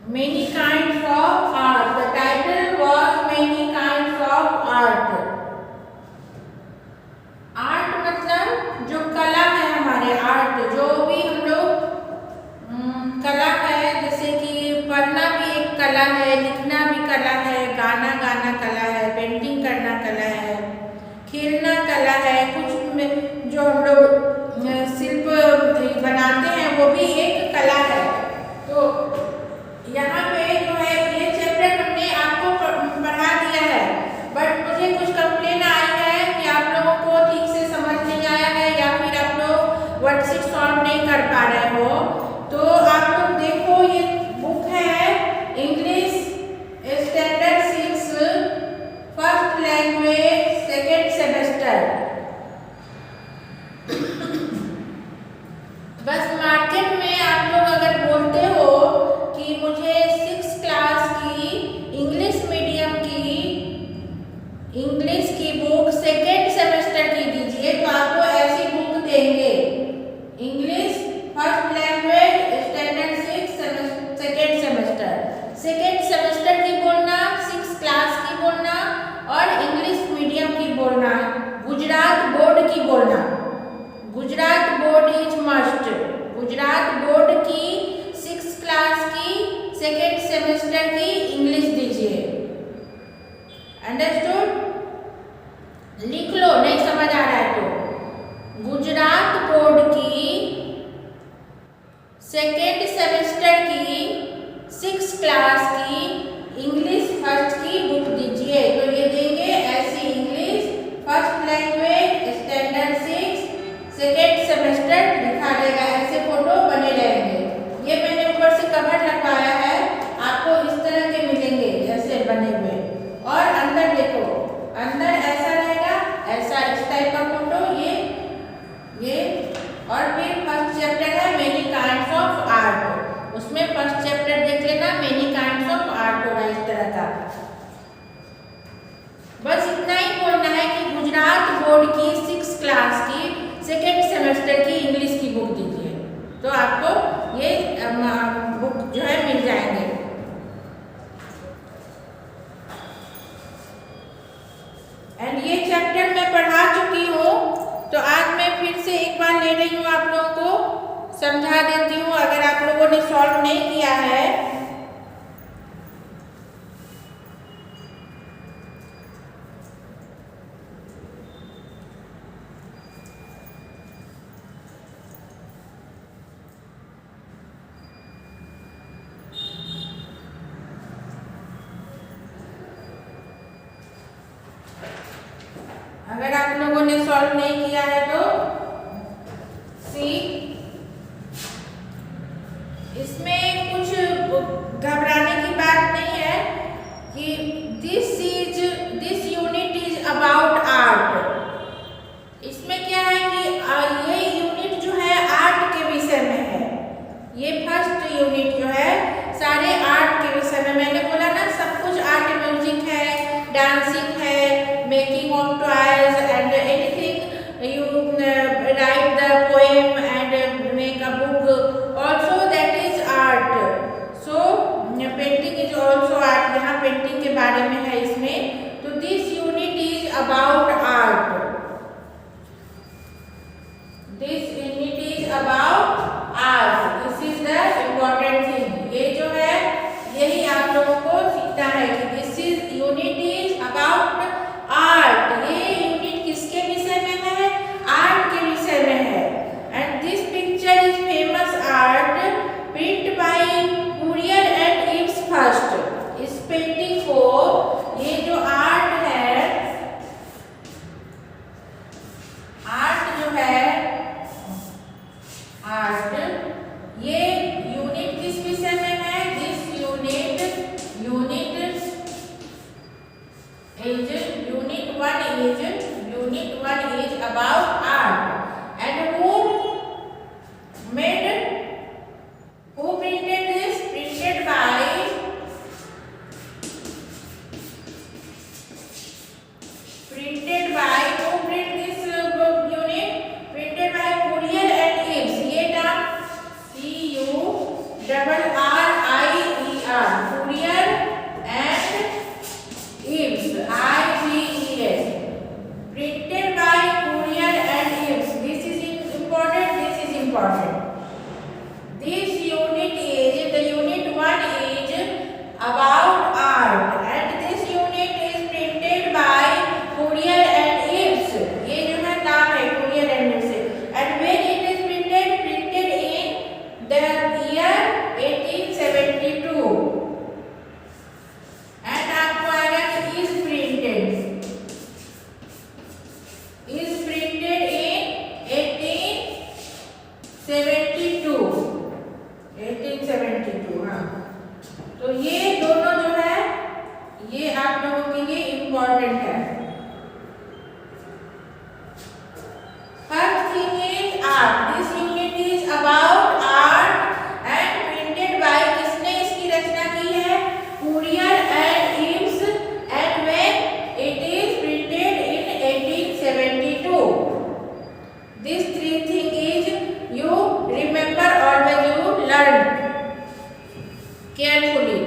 Many kinds of art. The title was Many kinds of art. Art मतलब जो कला है, हमारे आर्ट जो भी हम लोग कला है, जैसे कि पढ़ना भी एक कला है, लिखना भी कला है, गाना गाना कला है, पेंटिंग करना कला है, खेलना कला है, कुछ में जो हम लोग शिल्प बनाते हैं वो भी एक कला है। तो यहाँ पे जो है ये चैप्टर हमने आपको पढ़ा दिया है, बट मुझे कुछ कंप्लेन आई है कि आप लोगों को ठीक से समझ नहीं आया है या फिर आप लोग वर्कशीट सॉल्व नहीं कर पा रहे हो। तो आप लोग देखो, ये बुक है English standard 6 first language second semester. बस मार्केट में आप लोग अगर बोलते हो कि मुझे 6 क्लास की इंग्लिश मीडियम की इंग्लिश की बुक सेकेंड सेमेस्टर की दीजिए, तो आपको ऐसी बुक देंगे, English first language standard 6 second semester. Second semester की बोलना, 6 क्लास की बोलना और इंग्लिश मीडियम की बोलना, गुजरात बोर्ड की बोलना। Gujarat board is must. Gujarat board की 6 क्लास की सेकेंड सेमेस्टर की इंग्लिश दीजिए। अंडरस्टूड? लिख लो, नहीं समझ आ रहा है तो गुजरात बोर्ड की सेकेंड सेमेस्टर की 6 क्लास की इंग्लिश फर्स्ट की बुक दीजिए। तो ये देंगे ऐसी English first language standard 6 second semester लिखा रहेगा, ऐसे फोटो बने रहेंगे। ये मैंने ऊपर से कवर लगवाया है, आपको इस तरह के मिलेंगे ऐसे बने हुए। और अंदर देखो, अंदर ऐसा रहेगा, ऐसा इस टाइप का फोटो, ये और फिर फर्स्ट चैप्टर है मेनी काइंड्स ऑफ आर्ट, उसमें फर्स्ट चैप्टर देख लेना, मेनी काइंड्स ऑफ आर्ट होगा इस तरह का। बस इतना ही बोलना है कि गुजरात बोर्ड की 6 क्लास की सेकेंड सेमेस्टर की इंग्लिश की बुक दीजिए, तो आपको ये बुक जो है मिल जाएंगे। एंड ये चैप्टर मैं पढ़ा चुकी हूँ, तो आज मैं फिर से एक बार ले रही हूँ, आप लोगों को समझा देती हूँ अगर आप लोगों ने सॉल्व नहीं किया है। अगर आप लोगों ने सॉल्व नहीं किया है तो सी, इसमें कुछ घबराने की बात नहीं है कि this unit is about art. इसमें क्या है कि ये यूनिट जो है आर्ट के विषय में है। ये फर्स्ट यूनिट जो है सारे आर्ट के विषय में, मैंने बोला ना सब कुछ आर्ट, म्यूजिक है, डांसिंग है, making of toys and anything you right the poem and make a book also, that is art. So painting is also art, यहाँ पेंटिंग के बारे में है इसमें। तो this unit is about art, this unit is about art, this is the important thing. ये जो है यही आप लोगों को सीखना है कि this is unit is about art. ये यूनिट किसके विषय में है? आर्ट के विषय में है। And this picture is famous art print bye courier and it's first. इस पेंटिंग को, ये जो आर्ट है, आर्ट जो है आर्ट, ये यूनिट किस विषय में है? This unit is about art. And who printed this? Printed by carefully.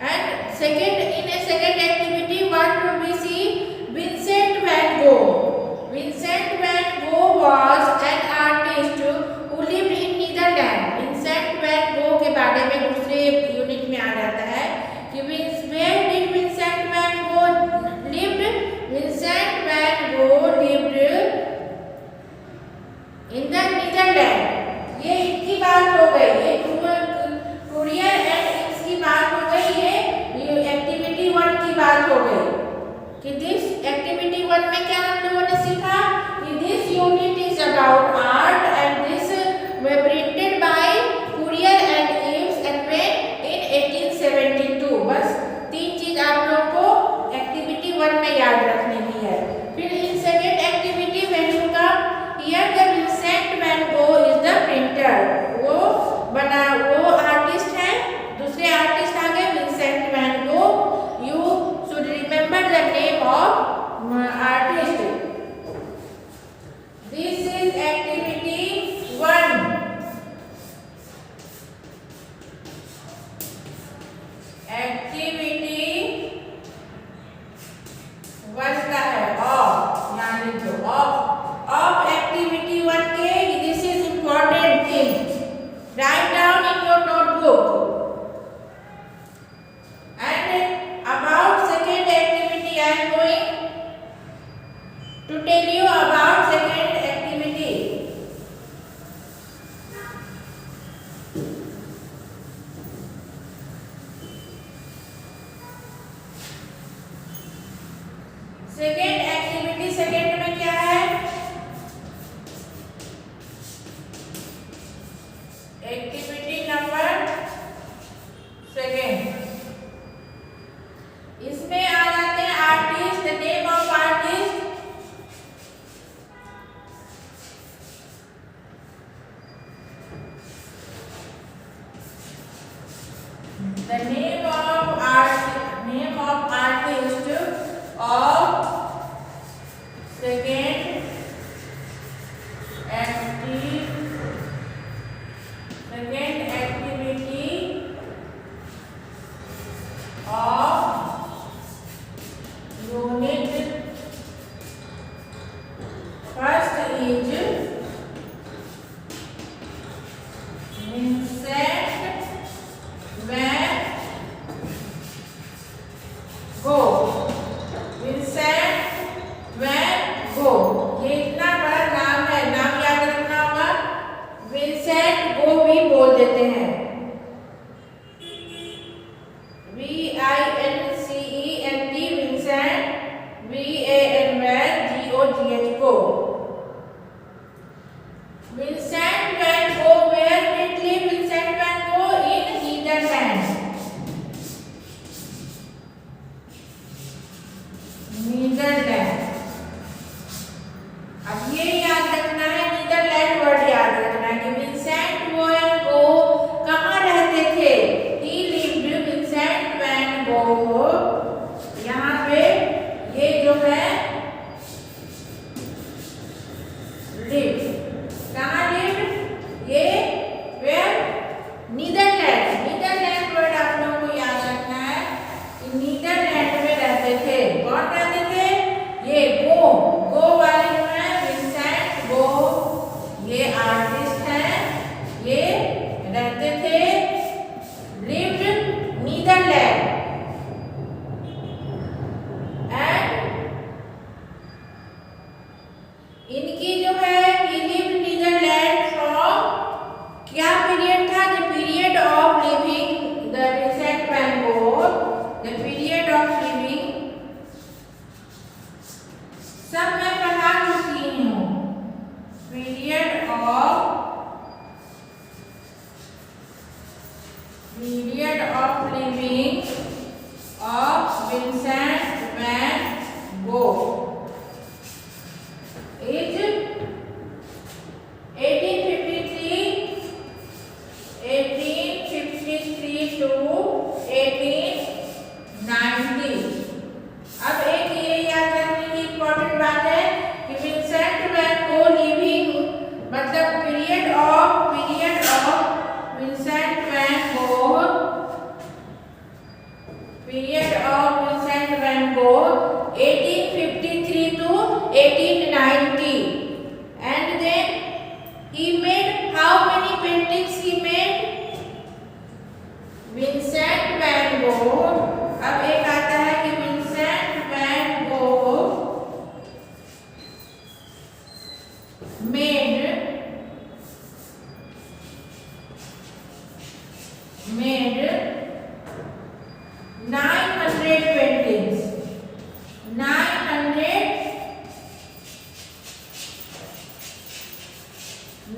And in a second activity, what we see? Vincent van Gogh. Vincent van Gogh was an artist who lived in Netherlands. Vincent van Gogh के बारे में दूसरे unit में आ जाता है कि where did Vincent van Gogh lived? Vincent van Gogh lived in the Netherlands. ये इनकी बात हो गई, ये कुरियर एंड इसकी बात हो गई, ये एक्टिविटी 1 की बात हो गई कि दिस एक्टिविटी 1 में क्या हम लोगों ने सीखा कि this unit is about art and this way printed by courier and ifs and when इन 1872. बस 3 चीज आप लोगों को एक्टिविटी 1 में याद रखने की है. फिर in second activity when you come here the Vincent van Gogh is the printer. वो आर्टिस्ट है, दूसरे आर्टिस्ट आ गए Vincent van Gogh. You should remember the name of artist. This is activity 1. Activity 1 का है ऑफ, याद रखो of activity 1 के. This is important thing. Write down in your notebook. And about second activity, I am going to tell you about second activity. Second activity, second में क्या है? Activity number second. इसमें आ जाते हैं artist, the name of artist. The name of artist of second activity of unit. First is Vincent van Gogh. Vincent van Gogh, ये इतना बड़ा नाम है, नाम याद रखना होगा. विंसेंट गो भी बोल देते हैं, VINCENT, Vincent, VAN Gogh. Vincent van Gogh where did live? Vincent van Gogh in Netherland. Netherland. अब ये याद रखना है, नीदरलैंड वर्ड याद रखना है कि विंसेंट वैन गो कहाँ रहते थे. ही लिव्ड, विंसेंट वैन गो यहाँ पे ये जो है लिव्ड, कहाँ लिव्ड?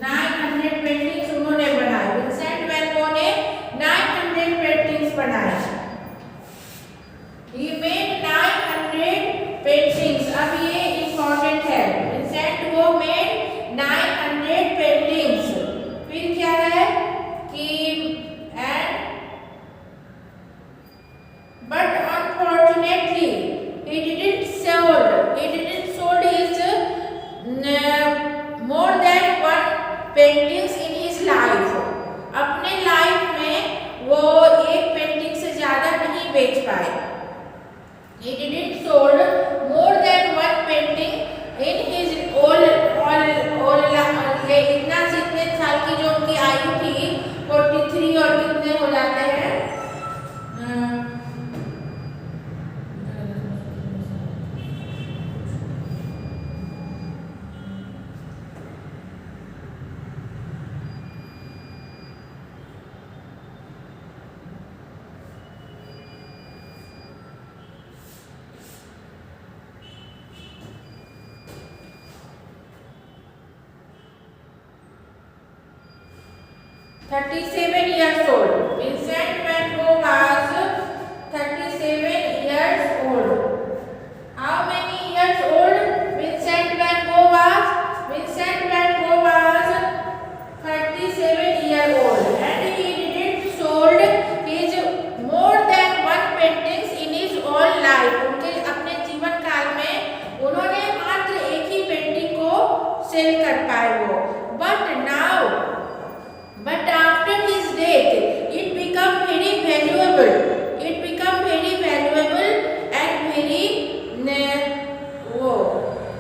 900 पेंटिंग्स उन्होंने बनाई, विंसेंट वैन गो ने 900 पेंटिंग्स बनाई। He made 900 paintings। अब ये इम्पोर्टेंट है, विंसेंट गो मेड 900 पेंटिंग्स। फिर क्या है कि and but unfortunately he didn't sold his more than one paintings in his life। अपने लाइफ में वो एक पेंटिंग से ज्यादा नहीं बेच पाए। He didn't sold more than one painting in his all इतना जितने साल की जो उनकी आयु थी 43 और कितने हो जाते हैं 37 years old। Vincent van Gogh was 37 years old। How many years old Vincent van Gogh was? Vincent van Gogh was 37 years old and he didn't sold his more than one paintings in his whole life। उनके अपने जीवन काल में उन्होंने मात्र एक ही painting को cell कर पाए वो। But after his death, it become very valuable। It become very valuable and very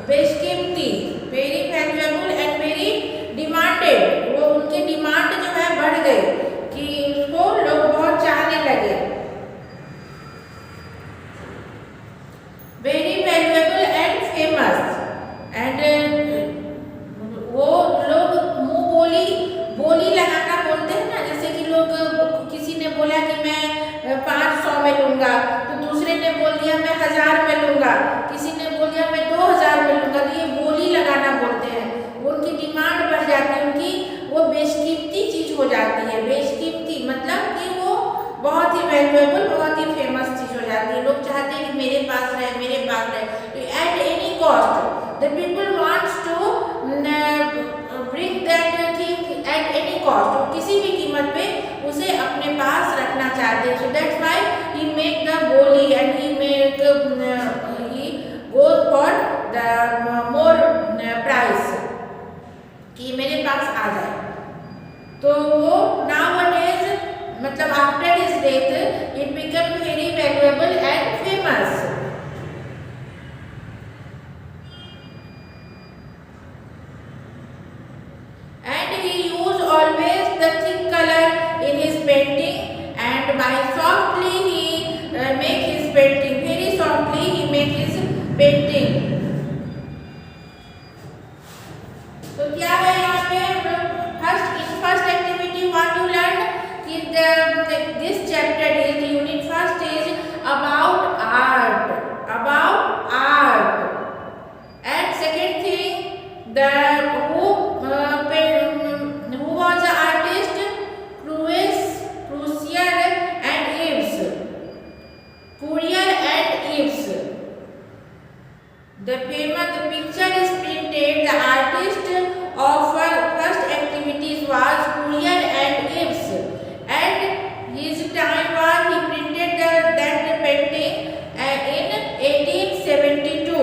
बेशकीमती, very valuable and very demanded। वो उनकी डिमांड जो है बढ़ गई कि उसको लोग बहुत चाहने लगे। Very valuable and famous and वो लोग मुंह बोली लगाना बोलते हैं ना, जैसे कि लोग किसी ने बोला कि मैं 500 में लूंगा तो दूसरे ने बोल दिया मैं 1000 में लूंगा, किसी ने बोल दिया मैं 2000 में लूंगा, तो ये बोली लगाना बोलते हैं। उनकी डिमांड बढ़ जाती है, उनकी वो बेशकीमती चीज हो जाती है। बेशकीमती मतलब कि वो बहुत ही वैल्यूएबल, बहुत ही फेमस चीज हो जाती है। लोग चाहते हैं कि मेरे पास रहे, मेरे पास रहे। At any cost the people wants to bring that thing at any cost. किसी भी कीमत पे उसे अपने पास रखना चाहते हैं। So that's why he make the बोली and he goes for the more price कि मेरे पास आ जाए। तो वो nowadays मतलब after his death it become very valuable and famous. Always the thick color in his painting and by softly he make his painting, very softly he make his painting। तो क्या है यहाँ पे first activity what you learn कि this chapter is unit first is about art and second thing the was the artist Courier and Ives। The picture is printed। The artist of first activities was Courier and Ives and his time was he printed that painting in 1872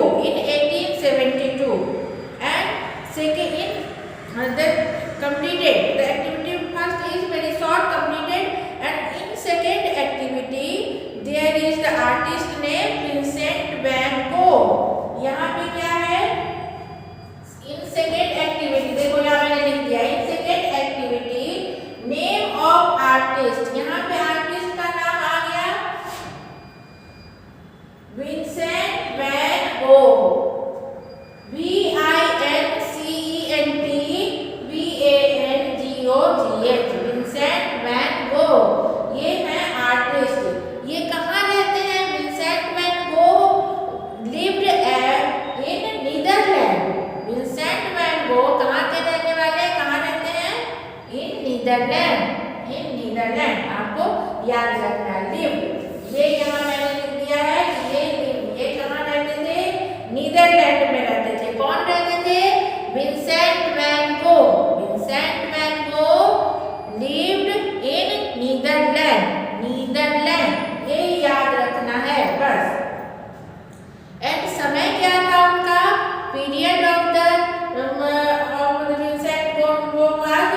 and second the completed the activity first is very short completed and in second activity there is the artist name Vincent van Gogh। यहाँ पे क्या है in second activity देखो यहाँ मैंने लिख दिया in second activity name of artist। यहाँ पे artist का नाम आ गया Vincent van Gogh। Vincent van Gogh ये है आर्टिस्ट। ये कहाँ रहते हैं? Vincent van Gogh lived in Netherland. Vincent van Gogh कहाँ के रहने वाले हैं? कहाँ नीदरलैंड, इन नीदरलैंड, आपको याद रखना है। लिव, ये यहाँ मैंने लिख दिया है कि ये लिव, ये कहाँ रहते थे? नीदरलैंड में रहते थे। कौन रहते थे? Vincent van Gogh. Vincent van Gogh lived in Netherland, Netherland, ये याद रखना है बस। एंड समय क्या था उनका? Period of the Vincent van Gogh was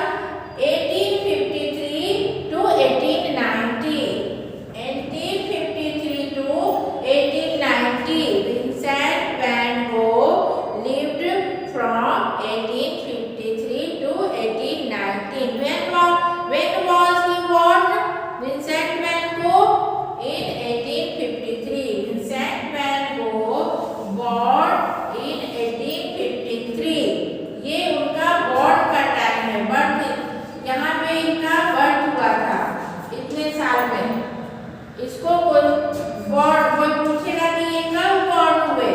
1853 to 1890, 1853 to 1890. Vincent van Gogh lived from 1853 to 1819. When was he born? Vincent van Gogh in 1853. Vincent van Gogh born in 1853. ये उनका बॉर्न का टाइम है, birth, यहाँ पे इनका birth हुआ था इतने साल में। इसको कोई पूछेगा कि ये कब बॉर्न हुए,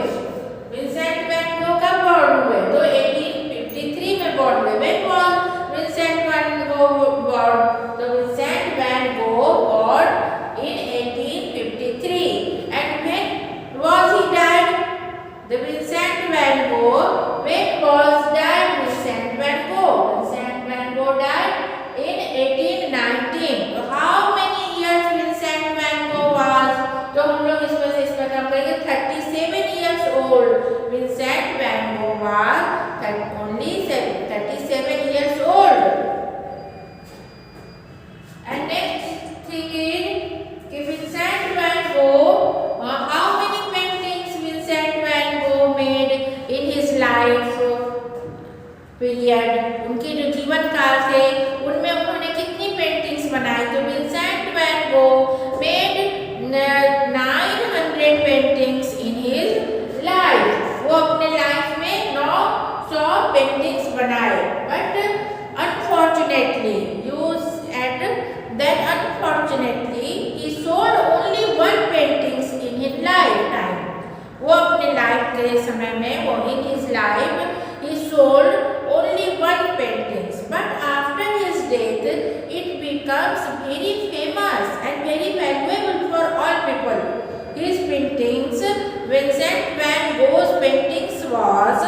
विंसेंट वैन गो कब बॉर्न हुए, तो 1853 में बॉर्न हुए। When was Vincent van Gogh born? तो Vincent van Gogh born in 1853. And when was he died? The Vincent van Gogh, when was died Vincent van Gogh? Vincent van Gogh died in 1819. So how many years Vincent van Gogh was? तो हम लोग इसमें से इसमें कम करेंगे, 37 years old. Vincent van Gogh was only 37 years old. And next thing is कि Vincent van Gogh, how many paintings Vincent van Gogh made in his life period? उनके जो जीवन काल थे उनमें उन्होंने कितनी पेंटिंग्स बनाई? तो Vincent van Gogh made 900 paintings in his life. वो अपने लाइफ में 900 पेंटिंग्स बनाए। But unfortunately he sold only one paintings in his lifetime. वो अपने लाइफ के समय में, वो in his life he sold only one paintings. But after his death it becomes very famous and very valuable for all people. His paintings, Vincent van Gogh's paintings was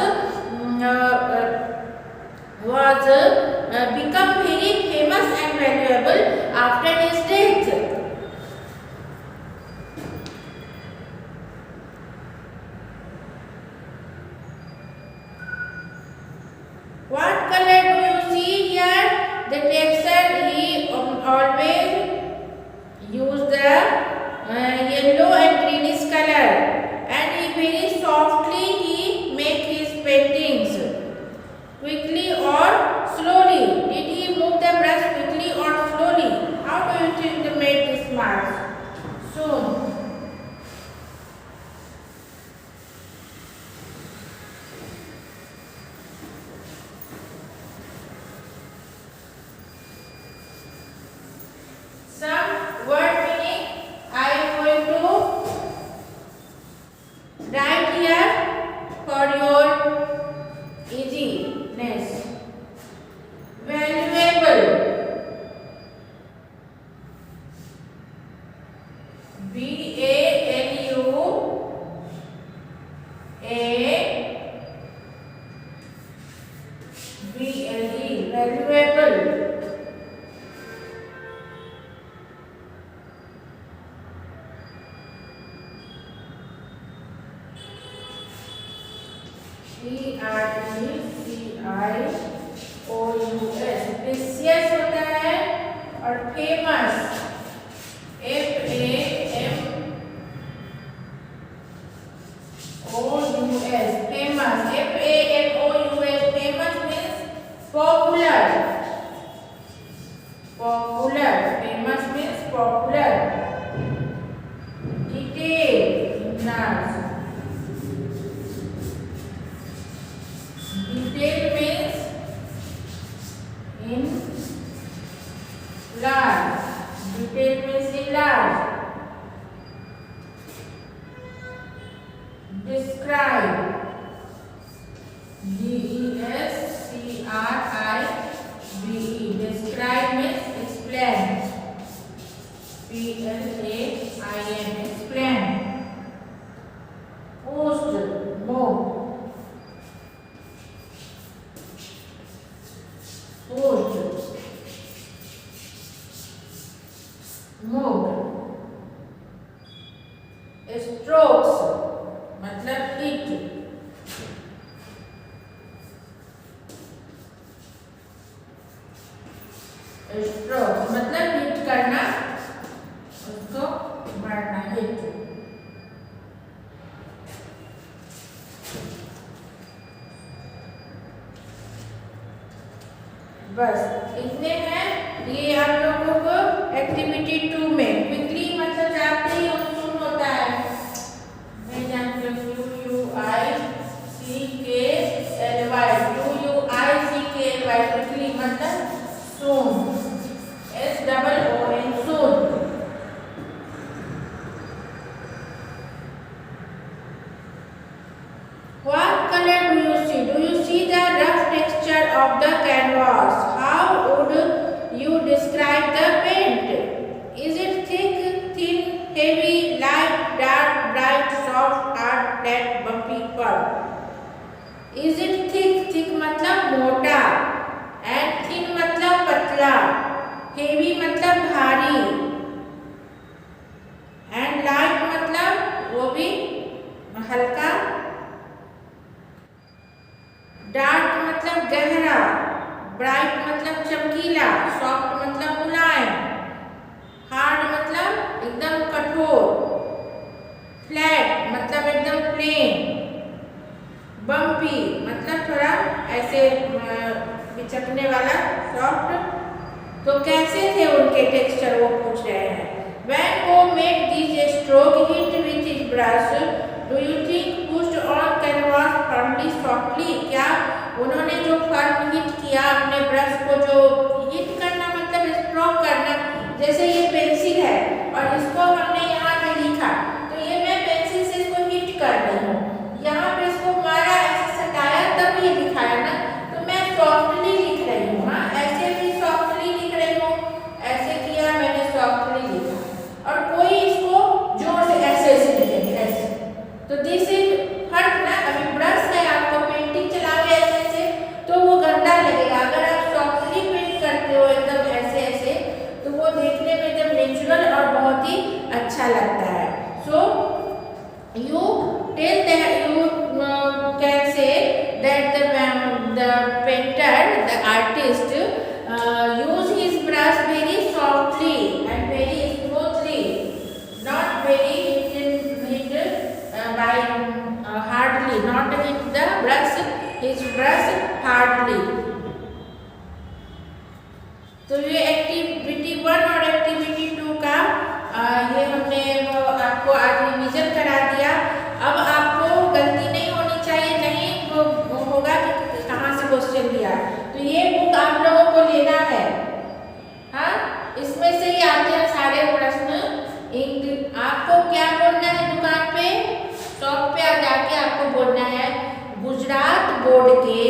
become very famous and valuable after his death. What color do you see here? The texture, he always use the yellow and greenish color, and he very softly he make his paintings. Quickly or slowly? Did he move the brush quickly or slowly? How do you think they made this marks? Soon. Some word meaning I am going to write here for your easiness. Valuable, V-A-L-U-A-B-L-E, valuable. Precious, precious होता है, और famous, F-A-M-O-U-S, famous, F-A-M-O-U-S, famous means popular, popular, famous means popular. Detail, large. Detail means in large. Detail means in large. Describe. D-E-S-C-R-I-B-E. Describe means Plain. P-L-A-I-N. Explain. Post. Move. Post. Moved. Strokes मतलब hit. Strokes मतलब hit करना, उसको मारना, hit. बस इतने हैं। ये आप लोगों को एक्टिविटी 2 में क्विकली मतलब जाते ही सुन होता है। मैं जानती हूँ UUICKLY, UUICKLY क्विकली मतलब soon, SOON soon। What color do you see? Do you see the rough texture of the canvas? How would you describe the paint? Is it thick, thin, heavy, light, dark, bright, soft, hard, flat, bumpy, curved? Is it thick? Thick मतलब मोटा, and thin मतलब पतला, heavy मतलब भारी, and light मतलब वो भी हल्का, डार्क मतलब गहरा, ब्राइट मतलब चमकीला, सॉफ्ट मतलब मुलायम, हार्ड मतलब एकदम कठोर, फ्लैट मतलब एकदम प्लेन, बम्पी मतलब थोड़ा ऐसे बिचकने वाला, सॉफ्ट। तो कैसे थे उनके टेक्सचर वो पूछ रहे हैं। When Ho made this stroke hit with his brush, do you think pushed on canvas firmly, softly? क्या उन्होंने जो फर्म हिट किया अपने ब्रश को, जो हिट करना मतलब स्ट्रोक करना, जैसे ये पेंसिल है और इसको हमने यहाँ पे लिखा, तो ये मैं पेंसिल से इसको हिट कर रही हूँ, यहाँ पे इसको मारा, ऐसे सटाया, तब ये दिखाया ना, तो मैं सॉफ्टली लिख रही हूँ। हाँ, ऐसे भी सॉफ्टली लिख रही हूँ, ऐसे किया मैंने, सॉफ्टली लिखा। और कोई इसको जोर से ऐसे लिखेंगे ऐसे, तो दिस इज फर्क ना। अभी ब्रश है, आपको पेंटिंग चलावे ऐसे तो वो गंदा लगेगा। अगर आप सॉफ्टली पेंट करते हो एकदम ऐसे ऐसे, तो वो देखने में एकदम नेचुरल और बहुत ही अच्छा लगता है। So you tell that, you can say that the painter, the artist use his brush very softly and very smoothly, not very hit by hardly, not hit the brush, his brush hardly। तो ये activity 1 और activity 2 का ये हमने आपको आज revision करा दिया। अब आपको गलती नहीं होनी चाहिए, नहीं वो होगा कि कहाँ से क्वेश्चन दिया। तो ये बुक आप लोगों को लेना है। हाँ, इसमें से ही आते हैं सारे प्रश्न। आपको क्या बोलना है दुकान पे, शॉप पे जाके आपको बोलना है गुजरात बोर्ड के,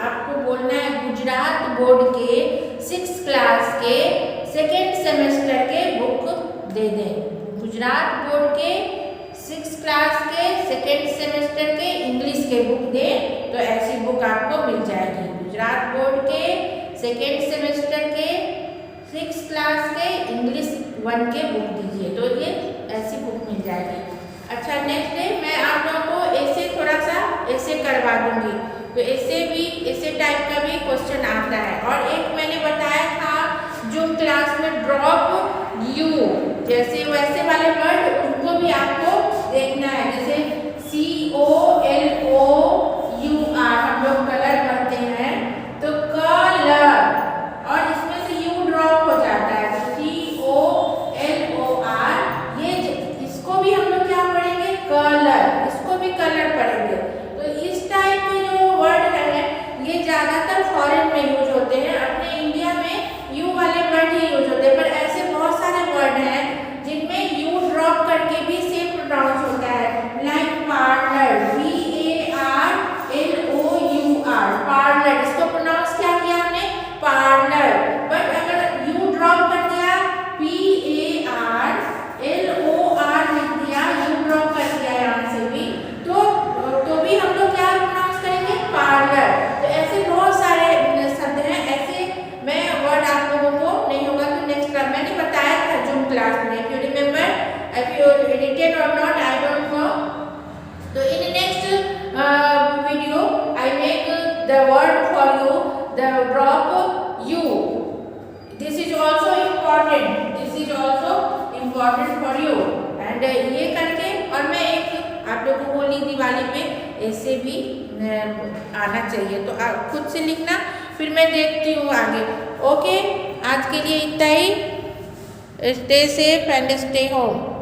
आपको बोलना है गुजरात बोर्ड के 6th क्लास के 2nd सेमेस्टर के बुक दे दें। गुजरात बोर्ड के 6th क्लास के 2nd सेमेस्टर के इंग्लिश के बुक दें, तो ऐसी बुक आपको मिल जाएगी। गुजरात बोर्ड के 2nd सेमेस्टर के 6th क्लास के इंग्लिश 1 के बुक दीजिए, तो ये ऐसी बुक मिल जाएगी। अच्छा, नेक्स्ट डे मैं आप लोगों को ऐसे थोड़ा सा ऐसे करवा दूंगी, तो ऐसे भी ऐसे टाइप का भी क्वेश्चन आता है। और एक मैंने बताया था जूम क्लास में ड्रॉप यू, जैसे वैसे वाले वर्ड उनको भी आपको देखना है, जैसे COLOUR हम लोग कलर पढ़ते हैं, तो कलर, और इसमें से यू ड्रॉप हो जाता है, तो COLOR, ये इसको भी हम लोग क्या पढ़ेंगे, कलर, इसको भी कलर पढ़ेंगे। तो इस टाइप के जो वर्ड है ये ज़्यादातर फॉरेन में यूज होते हैं, अपने इंडिया में यू वाले वर्ड ही यूज होते हैं, पर ऐसे बहुत सारे वर्ड हैं जिनमें यू ड्रॉप से भी आना चाहिए। तो आप खुद से लिखना, फिर मैं देखती हूँ आगे। ओके, आज के लिए इतना ही। Stay safe and stay home.